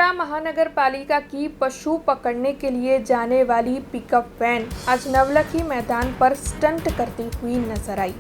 वडोदरा महानगर पालिका की पशु पकड़ने के लिए जाने वाली पिकअप वैन आज नवलखी मैदान पर स्टंट करती हुई नजर आई।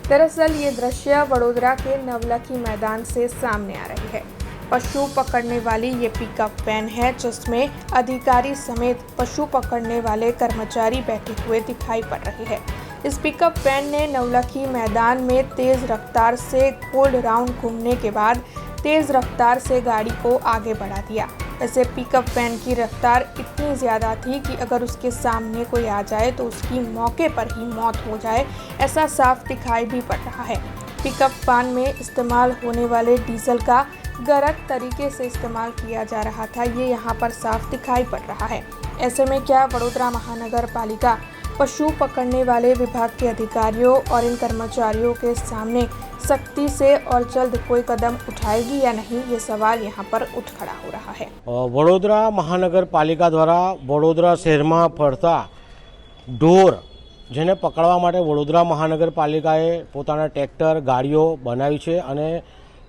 दरअसल ये दृश्य वडोदरा के नवलखी मैदान से सामने आ रही है। पशु पकड़ने वाली ये पिकअप वैन है जिसमें अधिकारी समेत पशु पकड़ने वाले कर्मचारी बैठे हुए दिखाई पड़ रहे हैं। इस पिकअप वैन ने नवलखी मैदान में तेज रफ्तार से गोल राउंड घूमने के बाद तेज रफ्तार से गाड़ी को आगे बढ़ा दिया। वैसे पिकअप वैन की रफ्तार इतनी ज़्यादा थी कि अगर उसके सामने कोई आ जाए तो उसकी मौके पर ही मौत हो जाए, ऐसा साफ दिखाई भी पड़ रहा है। पिकअप वैन में इस्तेमाल होने वाले डीजल का गलत तरीके से इस्तेमाल किया जा रहा था, ये यहाँ पर साफ दिखाई पड़ रहा है। ऐसे में क्या वडोदरा महानगर पालिका पशु पकड़ने वाले विभाग के अधिकारियों और इन कर्मचारियों के सामने सख्ती से और जल्द कोई कदम उठाएगी या नहीं, ये सवाल यहाँ पर उठ खड़ा हो रहा है। वडोदरा महानगरपालिका द्वारा वडोदरा शहर में फरता ढोर जेने पकड़वा माटे वडोदरा महानगरपालिकाए पोताना ट्रेक्टर गाड़ीओ बनावी छे अने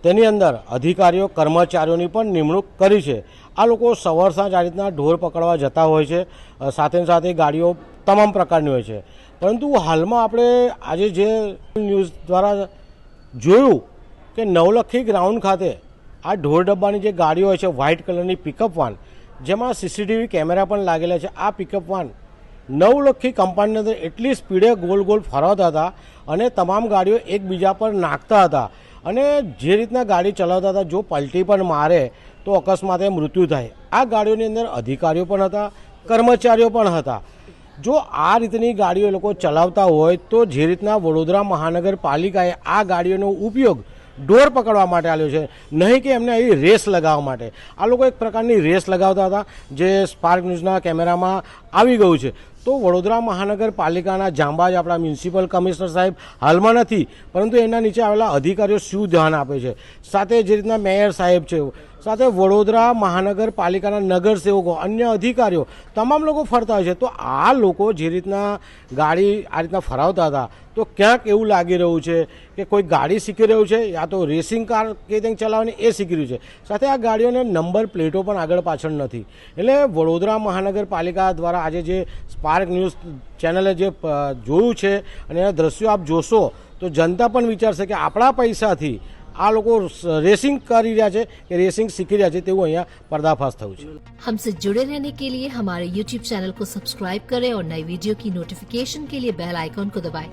तेनी अंदर अधिकारीओ कर्मचारीओनी पण निमणूक करी छे। आ लोको सवार सांज आ रीतना ढोर पकड़वा जता होय छे, साथे साथे गाड़ीओ तमाम प्रकारनी होय छे। परंतु हालमां आपणे आजे जे न्यूज़ द्वारा जोयुं के नवलखी ग्राउंड खाते आ ढोर डब्बानी जे गाड़ीओ होय छे व्हाइट कलरनी पिकअप वान जेमां सीसीटीवी कैमरा पण लागेला छे। आ पिकअप वान नवलखी कंपाउंडनी अंदर एटली स्पीडे गोल गोल फरावता हता अने तमाम गाड़ीओ एकबीजा पर नाखता हता अने जे रीतना गाड़ी चलावता हता जो पलटी पण मारे तो अकस्माते मृत्यु थाय। आ गाड़ीओनी अंदर अधिकारीओ पण हता, कर्मचारीओ पण हता। जो आ रीतनी गाड़ीओ लोको चलावता होय तो जे रीतना वडोदरा महानगरपालिकाए आ गाड़ीओनो उपयोग ढोर पकड़वा माटे आल्यो छे, नहीं कि एमने आई रेस लगाववा माटे। आ लोको एक प्रकारनी रेस लगावता हता जे स्पार्क न्यूज़ना कैमरामां आवी गयुं छे। तो वडोदरा महानगरपालिकाना जांबाज आपणा म्युनिसिपल कमिश्नर साहेब हालमां नथी, परंतु एना नीचे आवेला अधिकारीओ शुं ध्यान आपे छे। साथे जे रीतना मेयर साहेब छे, साथे वडोदरा महानगरपालिकाना नगरसेवको अन्य अधिकारीओ तमाम लोको फरता होय छे। तो आ लोको जे रीतना गाड़ी आ रीतना फरावता हता तो क्यांक एवुं लागी रह्युं छे के कोई गाड़ी शीखी रह्युं छे या तो रेसिंग कार के तें चलावવાની ए शीखी रह्युं छे। साथे आ गाड़ीओने नंबर प्लेटो पण आगळ पाछळ नथी। એટલે વડોદરા મહાનગરપાલિકા દ્વારા આજે જે સ્પાર્ક ન્યૂઝ ચેનલે જે જોયું છે અને આ દ્રશ્યો આપ જોશો તો જનતા પણ વિચારશે કે આપણા પૈસાથી आ लोग रेसिंग कर रहा है कि रेसिंग सीखी रहा है, तेवुं अहींया पर्दाफाश थयुं छे। हमसे जुड़े रहने के लिए हमारे YouTube चैनल को सब्सक्राइब करें और नई वीडियो की नोटिफिकेशन के लिए बेल आइकॉन को दबाएं।